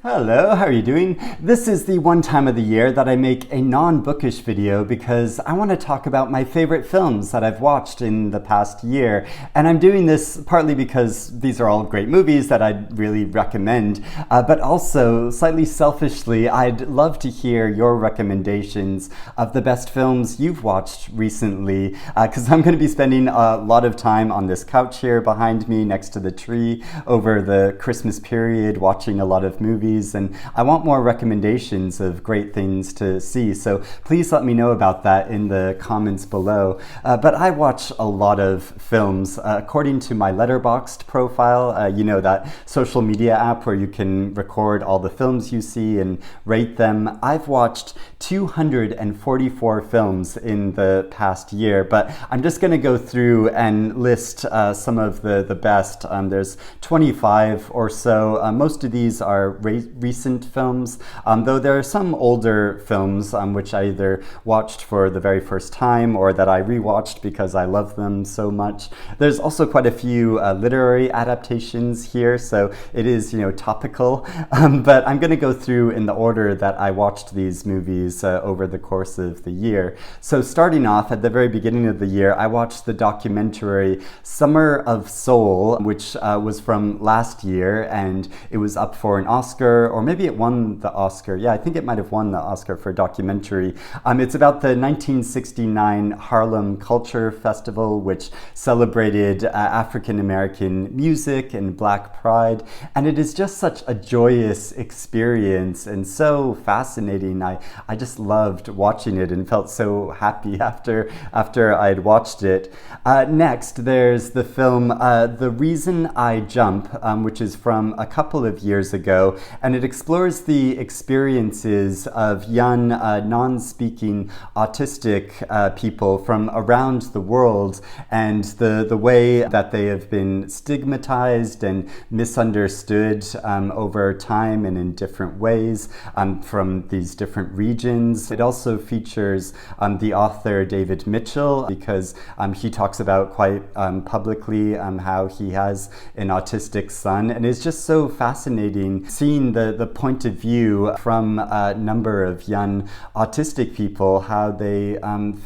Hello, how are you doing? This is the one time of the year that I make a non-bookish video because I want to talk about my favorite films that I've watched in the past year. And I'm doing this partly because these are all great movies that I'd really recommend, but also slightly selfishly, I'd love to hear your recommendations of the best films you've watched recently, because I'm going to be spending a lot of time on this couch here behind me next to the tree over the Christmas period watching a lot of movies. And I want more recommendations of great things to see. So please let me know about that in the comments below. But I watch a lot of films. According to my Letterboxd profile, you know, that social media app where you can record all the films you see and rate them, I've watched 244 films in the past year. But I'm just going to go through and list some of the best. There's 25 or so. Most of these are recent films, though there are some older films which I either watched for the very first time or that I rewatched because I love them so much. There's also quite a few literary adaptations here, so it is, topical. But I'm going to go through in the order that I watched these movies over the course of the year. So starting off at the very beginning of the year, I watched the documentary Summer of Soul, which was from last year, and it was up for an Oscar, or maybe it won the Oscar. Yeah, I think it might have won the Oscar for documentary. It's about the 1969 Harlem Culture Festival, which celebrated African American music and Black pride. And it is just such a joyous experience and so fascinating. I just loved watching it and felt so happy after I'd watched it. Next, there's the film The Reason I Jump, which is from a couple of years ago, and it explores the experiences of young, non-speaking autistic people from around the world and the way that they have been stigmatized and misunderstood over time and in different ways from these different regions. It also features the author David Mitchell, because he talks about quite publicly how he has an autistic son, and it's just so fascinating seeing the point of view from a number of young autistic people, how they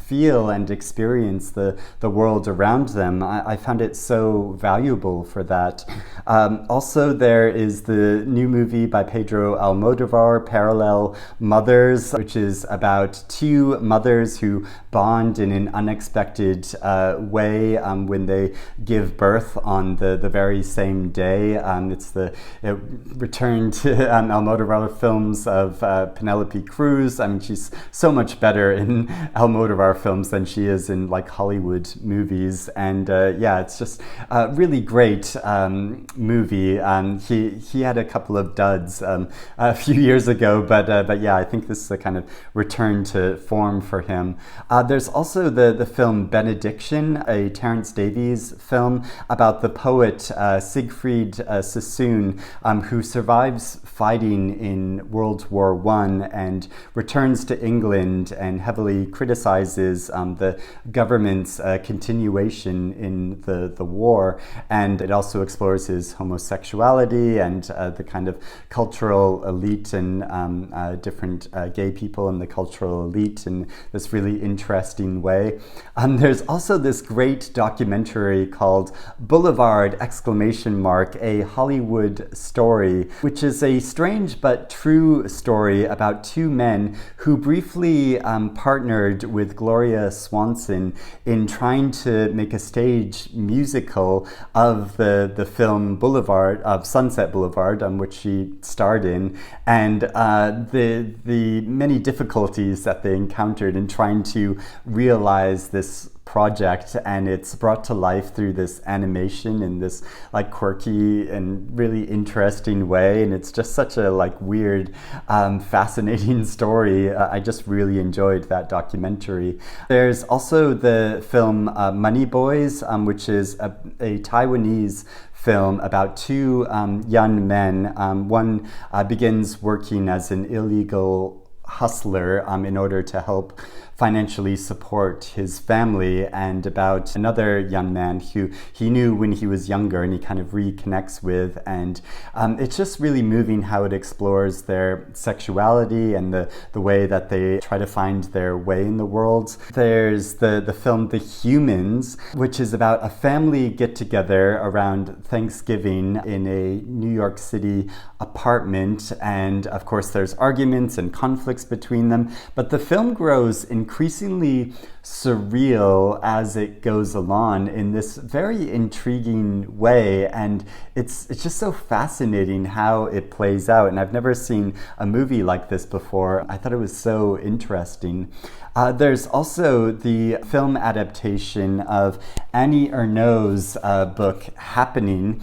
feel and experience the world around them. I found it so valuable for that. Also, there is the new movie by Pedro Almodovar, Parallel Mothers, which is about two mothers who bond in an unexpected way when they give birth on the very same day. It's the return to Almodovar films of Penelope Cruz. I mean, she's so much better in Almodovar films than she is in like Hollywood movies. And yeah, it's just a really great movie. He had a couple of duds a few years ago, but yeah, I think this is a kind of return to form for him. There's also the film Benediction, a Terence Davies film about the poet Siegfried Sassoon, who survives fighting in World War I and returns to England and heavily criticizes the government's continuation in the war. And it also explores his homosexuality and the kind of cultural elite and different gay people in the cultural elite in this really interesting way. There's also this great documentary called Boulevard! A Hollywood Story, which is a strange but true story about two men who briefly partnered with Gloria Swanson in trying to make a stage musical of the film Boulevard, of Sunset Boulevard, which she starred in, and the many difficulties that they encountered in trying to realize this project, and it's brought to life through this animation in this like quirky and really interesting way, and it's just such a like weird fascinating story. I just really enjoyed that documentary. There's also the film Moneyboys, which is a Taiwanese film about two young men. One begins working as an illegal hustler in order to help financially support his family, and about another young man who he knew when he was younger and he kind of reconnects with. And it's just really moving how it explores their sexuality and the way that they try to find their way in the world. There's the film The Humans, which is about a family get-together around Thanksgiving in a New York City apartment, and of course there's arguments and conflicts between them, but the film grows increasingly surreal as it goes along in this very intriguing way, and it's just so fascinating how it plays out, and I've never seen a movie like this before. I thought it was so interesting. There's also the film adaptation of Annie Ernaux's book Happening,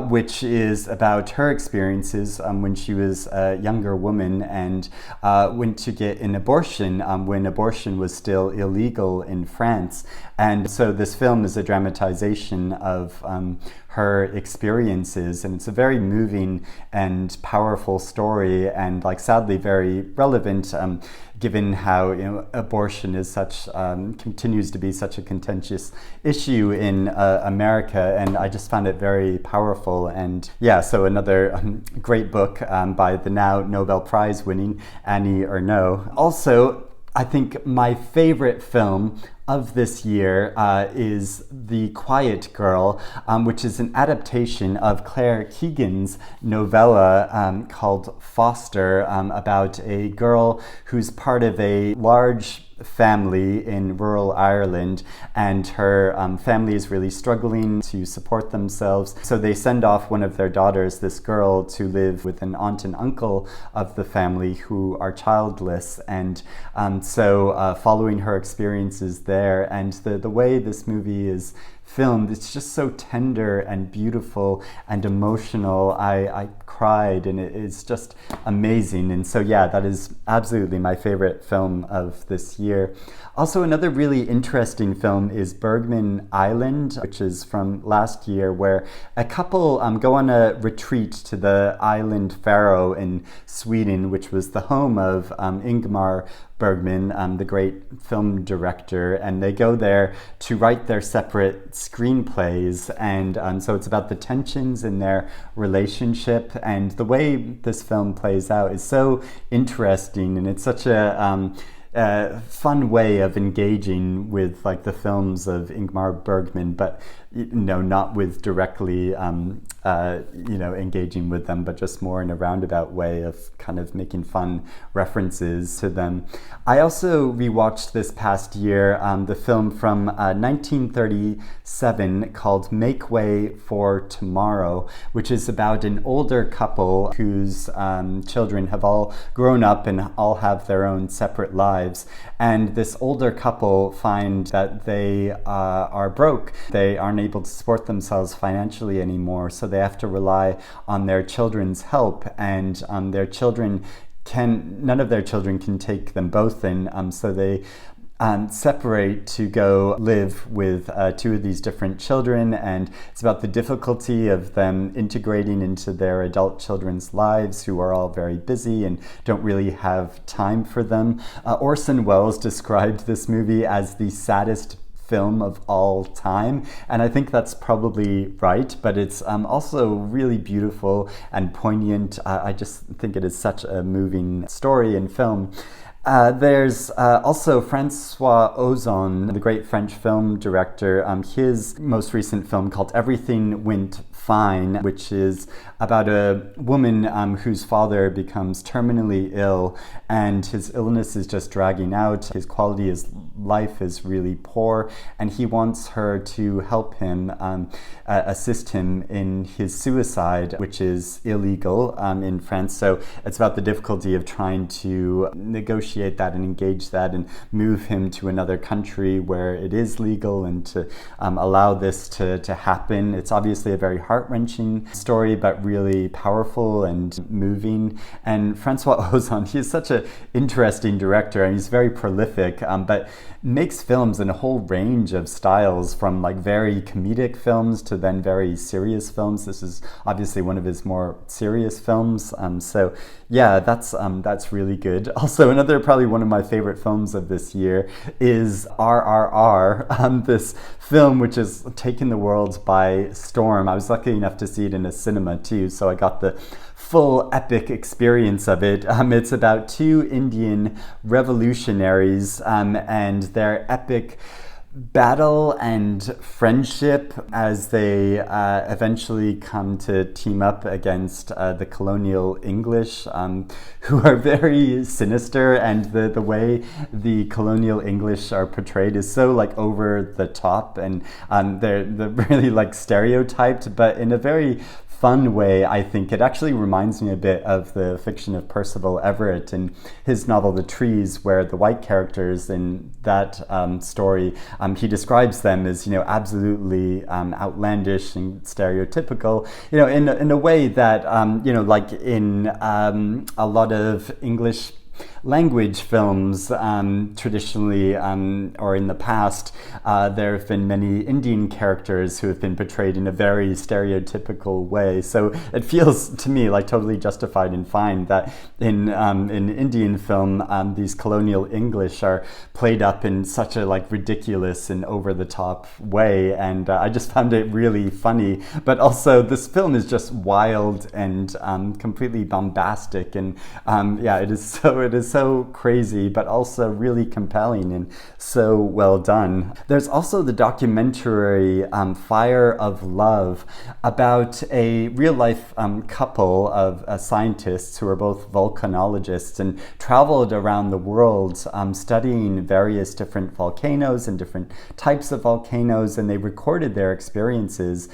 which is about her experiences when she was a younger woman and went to get an abortion when abortion was still illegal in France. And so this film is a dramatization of her experiences, and it's a very moving and powerful story, and sadly very relevant given how abortion is continues to be such a contentious issue in America, and I just found it very powerful. And so another great book by the now Nobel Prize winning Annie Ernaux. Also, I think my favorite film of this year is The Quiet Girl, which is an adaptation of Claire Keegan's novella called Foster, about a girl who's part of a large family in rural Ireland, and her family is really struggling to support themselves. So they send off one of their daughters, this girl, to live with an aunt and uncle of the family who are childless. And so following her experiences there, and the way this movie is filmed, it's just so tender and beautiful and emotional. I cried, and it's just amazing. And so that is absolutely my favorite film of this year. Also, another really interesting film is Bergman Island, which is from last year, where a couple go on a retreat to the island Faroe in Sweden, which was the home of Ingmar Bergman, the great film director, and they go there to write their separate screenplays, and so it's about the tensions in their relationship, and the way this film plays out is so interesting, and it's such a fun way of engaging with the films of Ingmar Bergman, but not with directly engaging with them, but just more in a roundabout way of kind of making fun references to them. I also rewatched this past year the film from 1937 called Make Way for Tomorrow, which is about an older couple whose children have all grown up and all have their own separate lives. And this older couple find that they are broke. They aren't able to support themselves financially anymore, so they have to rely on their children's help, and none of their children can take them both in, so they separate to go live with two of these different children, and it's about the difficulty of them integrating into their adult children's lives, who are all very busy and don't really have time for them. Orson Welles described this movie as the saddest film of all time, and I think that's probably right, but it's also really beautiful and poignant. I just think it is such a moving story and film. There's also Francois Ozon, the great French film director. His most recent film called Everything Went Fine, which is about a woman whose father becomes terminally ill, and his illness is just dragging out. His quality of life is really poor, and he wants her to help him, assist him in his suicide, which is illegal in France. So it's about the difficulty of trying to negotiate that and engage that and move him to another country where it is legal, and to allow this to happen. It's obviously a very hard heart-wrenching story, but really powerful and moving. And Francois Ozon, he's such an interesting director, and he's very prolific, but makes films in a whole range of styles, from like very comedic films to then very serious films. This is obviously one of his more serious films. So yeah, that's really good. Also, another probably one of my favorite films of this year is RRR, this film which has taken the world by storm. I was lucky enough to see it in a cinema too, so I got the full epic experience of it. It's about two Indian revolutionaries and their epic battle and friendship as they eventually come to team up against the colonial English, who are very sinister, and the way the colonial English are portrayed is so like over the top, and they're really like stereotyped, but in a very fun way. I think it actually reminds me a bit of the fiction of Percival Everett in his novel The Trees, where the white characters in that story, he describes them as, absolutely outlandish and stereotypical, in a way that, like in a lot of English language films, traditionally or in the past, there have been many Indian characters who have been portrayed in a very stereotypical way. So it feels to me like totally justified and fine that in Indian film, these colonial English are played up in such a like ridiculous and over the top way. And I just found it really funny. But also this film is just wild and completely bombastic. And it is so crazy, but also really compelling and so well done. There's also the documentary Fire of Love, about a real-life couple of scientists who are both volcanologists and traveled around the world studying various different volcanoes and different types of volcanoes, and they recorded their experiences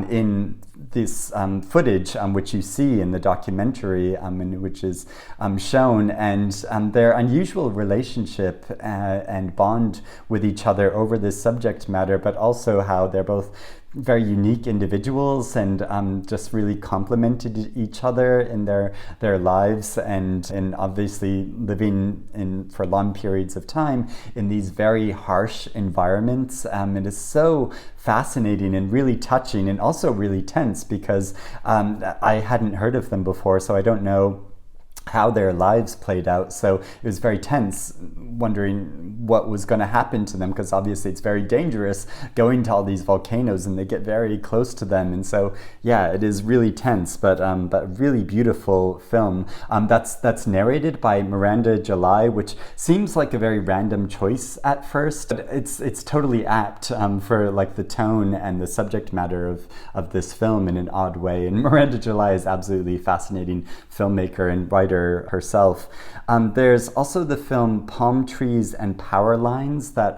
in this footage which you see in the documentary, and which is shown, and their unusual relationship and bond with each other over this subject matter, but also how they're both very unique individuals and just really complemented each other in their lives, and obviously living for long periods of time in these very harsh environments. It is so fascinating and really touching, and also really tense, because I hadn't heard of them before, so I don't know how their lives played out. So it was very tense, wondering what was going to happen to them, because obviously it's very dangerous going to all these volcanoes and they get very close to them. And so yeah, it is really tense, but really beautiful film. That's narrated by Miranda July, which seems like a very random choice at first, but it's totally apt for like the tone and the subject matter of this film in an odd way. And Miranda July is absolutely fascinating filmmaker and writer herself. There's also the film Palm Trees and Power Lines that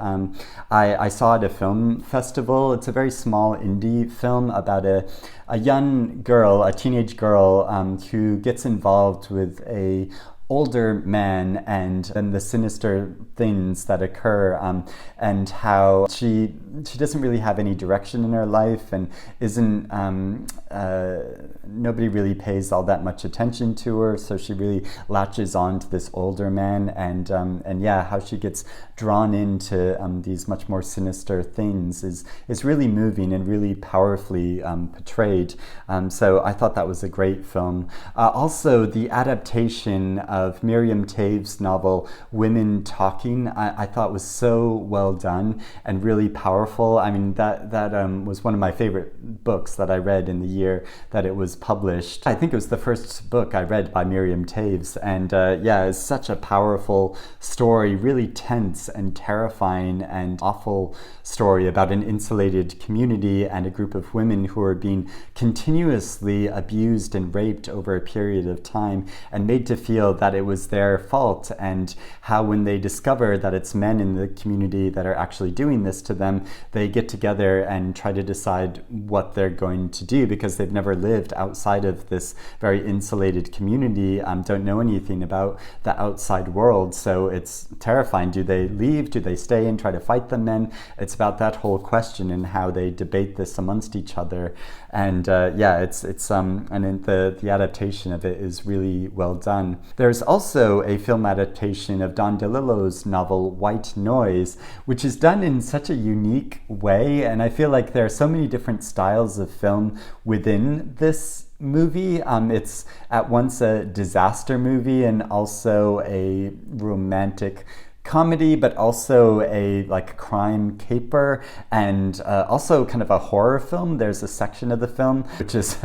I saw at a film festival. It's a very small indie film about a young girl, a teenage girl, who gets involved with a older man, and then the sinister things that occur, and how she doesn't really have any direction in her life, and isn't nobody really pays all that much attention to her, so she really latches on to this older man, and how she gets drawn into these much more sinister things is really moving and really powerfully portrayed. So I thought that was a great film. Also, the adaptation of Miriam Toews' novel Women Talking, I thought was so well done and really powerful. I mean, that was one of my favorite books that I read in the year that it was published. I think it was the first book I read by Miriam Toews, and it's such a powerful story, really tense and terrifying and awful story about an insulated community and a group of women who are being continuously abused and raped over a period of time, and made to feel that it was their fault, and how when they discover that it's men in the community that are actually doing this to them, they get together and try to decide what they're going to do, because they've never lived outside of this very insulated community, don't know anything about the outside world. So it's terrifying. Do they leave? Do they stay and try to fight the men? It's about that whole question and how they debate this amongst each other. And and the adaptation of it is really well done. There's also a film adaptation of Don DeLillo's novel White Noise, which is done in such a unique way, and I feel like there are so many different styles of film within this movie. It's at once a disaster movie and also a romantic comedy, but also a crime caper, and also kind of a horror film. There's a section of the film which is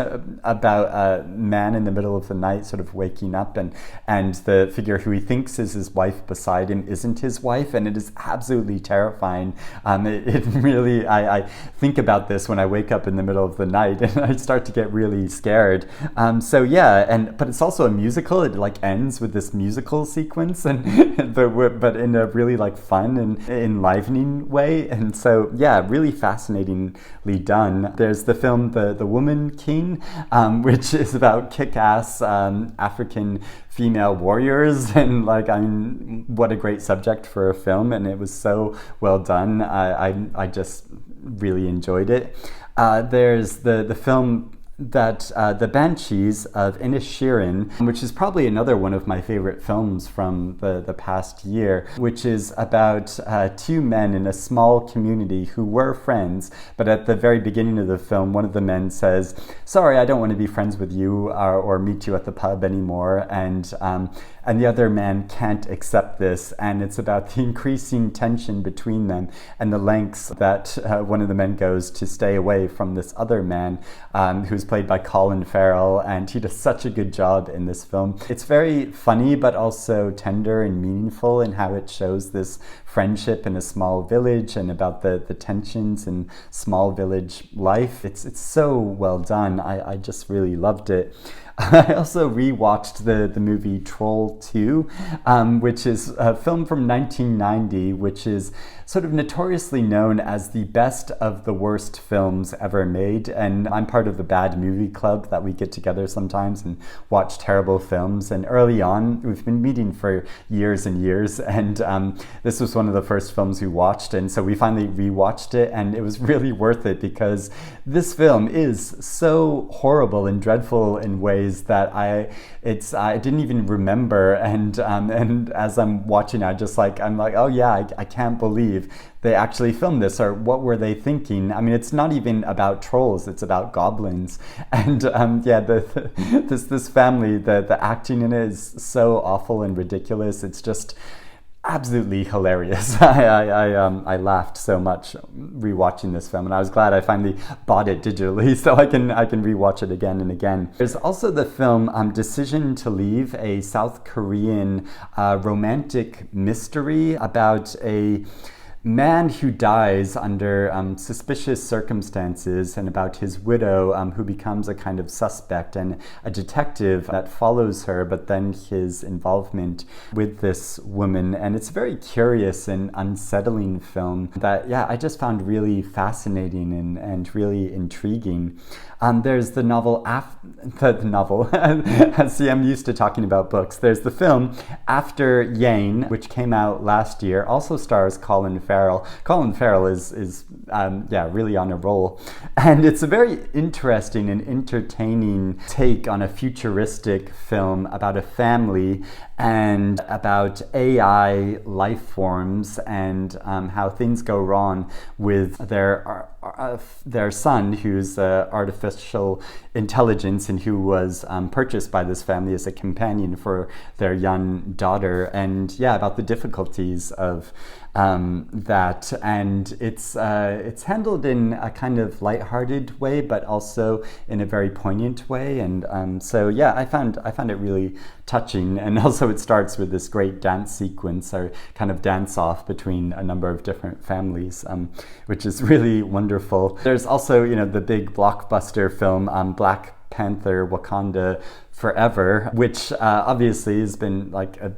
about a man in the middle of the night sort of waking up, and the figure who he thinks is his wife beside him isn't his wife, and it is absolutely terrifying. It really, I think about this when I wake up in the middle of the night, and I start to get really scared. But it's also a musical. It ends with this musical sequence, and but in a really fun and enlivening way. And so really fascinatingly done. There's the film The Woman King, which is about kick-ass African female warriors, and what a great subject for a film, and it was so well done. I just really enjoyed it. There's the film that the Banshees of Inisherin, which is probably another one of my favorite films from the past year, which is about two men in a small community who were friends, but at the very beginning of the film, one of the men says, "Sorry, I don't want to be friends with you or meet you at the pub anymore," and the other man can't accept this, and it's about the increasing tension between them and the lengths that one of the men goes to stay away from this other man, who's played by Colin Farrell, and he does such a good job in this film. It's very funny, but also tender and meaningful in how it shows this friendship in a small village and about the tensions in small village life. It's so well done. I just really loved it. I also rewatched the movie Troll 2, which is a film from 1990, which is sort of notoriously known as the best of the worst films ever made. And I'm part of the Bad Movie Club that we get together sometimes and watch terrible films. And early on, we've been meeting for years and years, and this was one of the first films we watched. And so we finally rewatched it, and it was really worth it, because this film is so horrible and dreadful in ways that I didn't even remember, and as I'm watching, I'm like, oh yeah, I can't believe they actually filmed this, or what were they thinking? I mean, it's not even about trolls; it's about goblins, and this family, the acting in it is so awful and ridiculous. It's just absolutely hilarious. I laughed so much rewatching this film, and I was glad I finally bought it digitally so I can rewatch it again and again. There's also the film Decision to Leave, a South Korean romantic mystery about a man who dies under suspicious circumstances, and about his widow who becomes a kind of suspect, and a detective that follows her, but then his involvement with this woman. And it's a very curious and unsettling film that I just found really fascinating and really intriguing. There's the novel, see, I'm used to talking about books. There's the film After Yane, which came out last year, also stars Colin Farrell. Colin Farrell is really on a roll. And it's a very interesting and entertaining take on a futuristic film about a family and about AI life forms, and how things go wrong with their son, who's artificial intelligence, and who was purchased by this family as a companion for their young daughter, and about the difficulties of that. And it's handled in a kind of lighthearted way, but also in a very poignant way. And I found it really touching. And also it starts with this great dance sequence, or kind of dance off between a number of different families, which is really wonderful. There's also the big blockbuster film Black Panther, Wakanda Forever, which obviously has been like a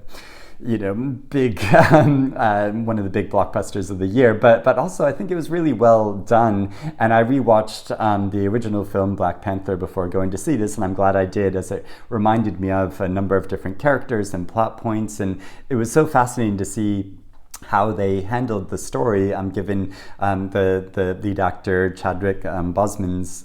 big one of the big blockbusters of the year, but also I think it was really well done. And I rewatched the original film Black Panther before going to see this, and I'm glad I did, as it reminded me of a number of different characters and plot points, and it was so fascinating to see how they handled the story, given the lead actor Chadwick Boseman's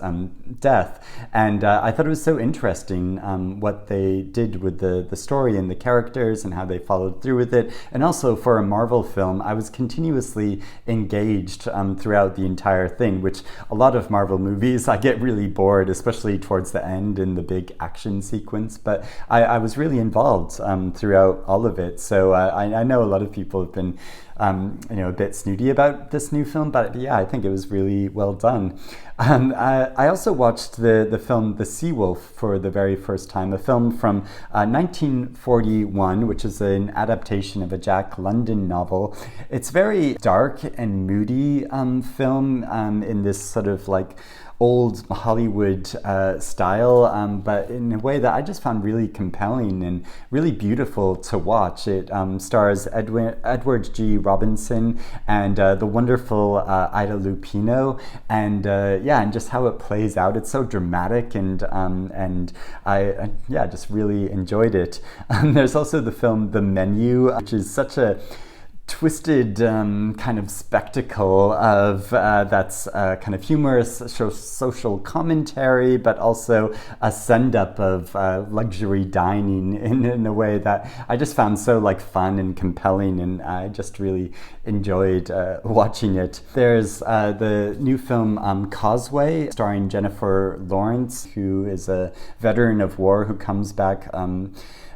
death. And I thought it was so interesting what they did with the story and the characters and how they followed through with it. And also for a Marvel film, I was continuously engaged throughout the entire thing, which a lot of Marvel movies, I get really bored, especially towards the end in the big action sequence. But I was really involved throughout all of it. So I know a lot of people have been a bit snooty about this new film, but yeah, I think it was really well done. I also watched the film The Seawolf for the very first time, a film from 1941, which is an adaptation of a Jack London novel. It's very dark and moody film in this sort of like old Hollywood style, but in a way that I just found really compelling and really beautiful to watch. It stars Edward G. Robinson and the wonderful Ida Lupino, and just how it plays out. It's so dramatic, and I just really enjoyed it. There's also the film The Menu, which is such a twisted kind of spectacle of that's kind of humorous social commentary, but also a send-up of luxury dining in a way that I just found so like fun and compelling, and I just really enjoyed watching it. There's the new film Causeway, starring Jennifer Lawrence, who is a veteran of war who comes back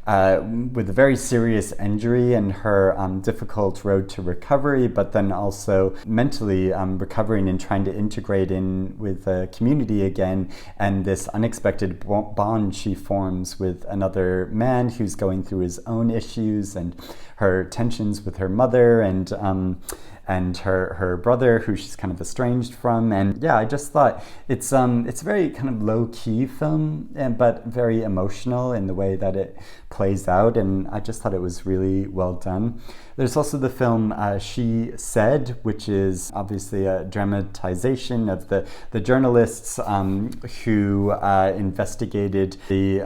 with a very serious injury and her difficult road to recovery, but then also mentally recovering and trying to integrate in with the community again, and this unexpected bond she forms with another man who's going through his own issues, and her tensions with her mother and her brother, who she's kind of estranged from. And yeah, I just thought it's a very kind of low-key film, but very emotional in the way that it plays out, and I just thought it was really well done. There's also the film She Said, which is obviously a dramatization of the journalists who investigated the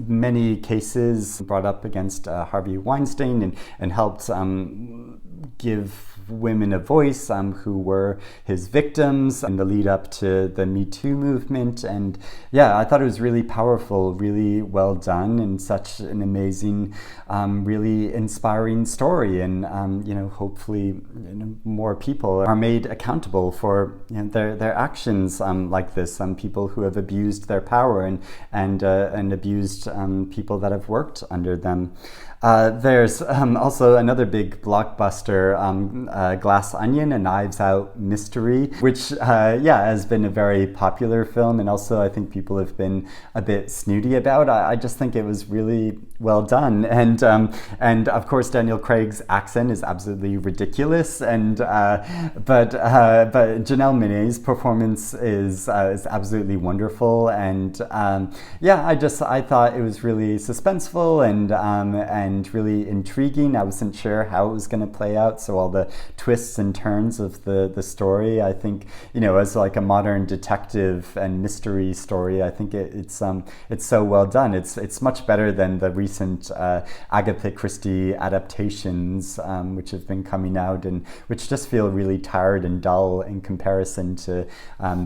many cases brought up against Harvey Weinstein, and helped give women a voice who were his victims in the lead up to the Me Too movement. And yeah, I thought it was really powerful, really well done, and such an amazing, really inspiring story. And hopefully more people are made accountable for their actions like this. People who have abused their power and abused people that have worked under them. There's also another big blockbuster, Glass Onion, a Knives Out mystery, which has been a very popular film, and also I think people have been a bit snooty about. I just think it was really well done, and of course Daniel Craig's accent is absolutely ridiculous, and but Janelle Monáe's performance is absolutely wonderful, and I thought it was really suspenseful and really intriguing. I wasn't sure how it was going to play out, so all the twists and turns of the story, I think, as like a modern detective and mystery story, I think it's so well done. It's much better than the recent Agatha Christie adaptations, which have been coming out, and which just feel really tired and dull in comparison to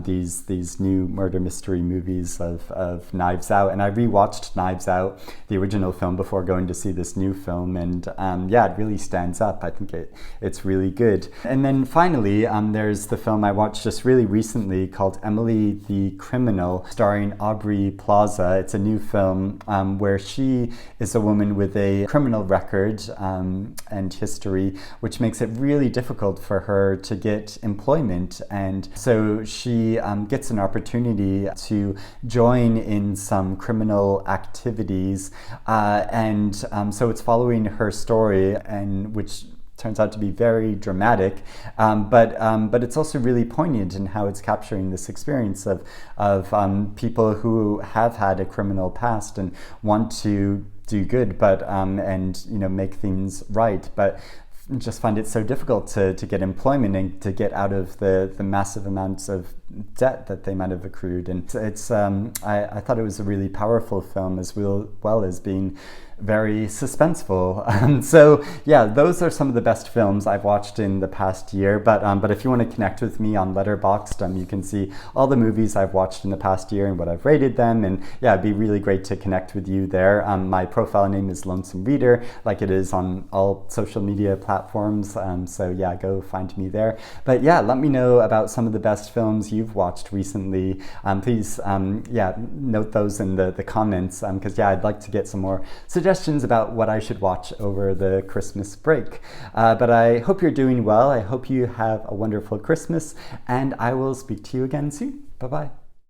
these new murder mystery movies of Knives Out. And I rewatched Knives Out, the original film, before going to see this new film, and it really stands up. I think it's really good. And then finally, there's the film I watched just really recently called Emily the Criminal, starring Aubrey Plaza. It's a new film where she is a woman with a criminal record and history, which makes it really difficult for her to get employment. And so she gets an opportunity to join in some criminal activities, and so it's following her story, and which turns out to be very dramatic, but it's also really poignant in how it's capturing this experience of people who have had a criminal past and want to do good, but and make things right, but just find it so difficult to get employment and to get out of the massive amounts of debt that they might have accrued. And I thought it was a really powerful film, as well as being very suspenseful. So yeah, those are some of the best films I've watched in the past year. But if you want to connect with me on Letterboxd, you can see all the movies I've watched in the past year and what I've rated them. And yeah, it'd be really great to connect with you there. My profile name is Lonesome Reader, like it is on all social media platforms. So yeah, go find me there. But yeah, let me know about some of the best films you've watched recently. Please note those in the comments, because yeah, I'd like to get some more suggestions about what I should watch over the Christmas break. But I hope you're doing well. I hope you have a wonderful Christmas, and I will speak to you again soon. Bye-bye.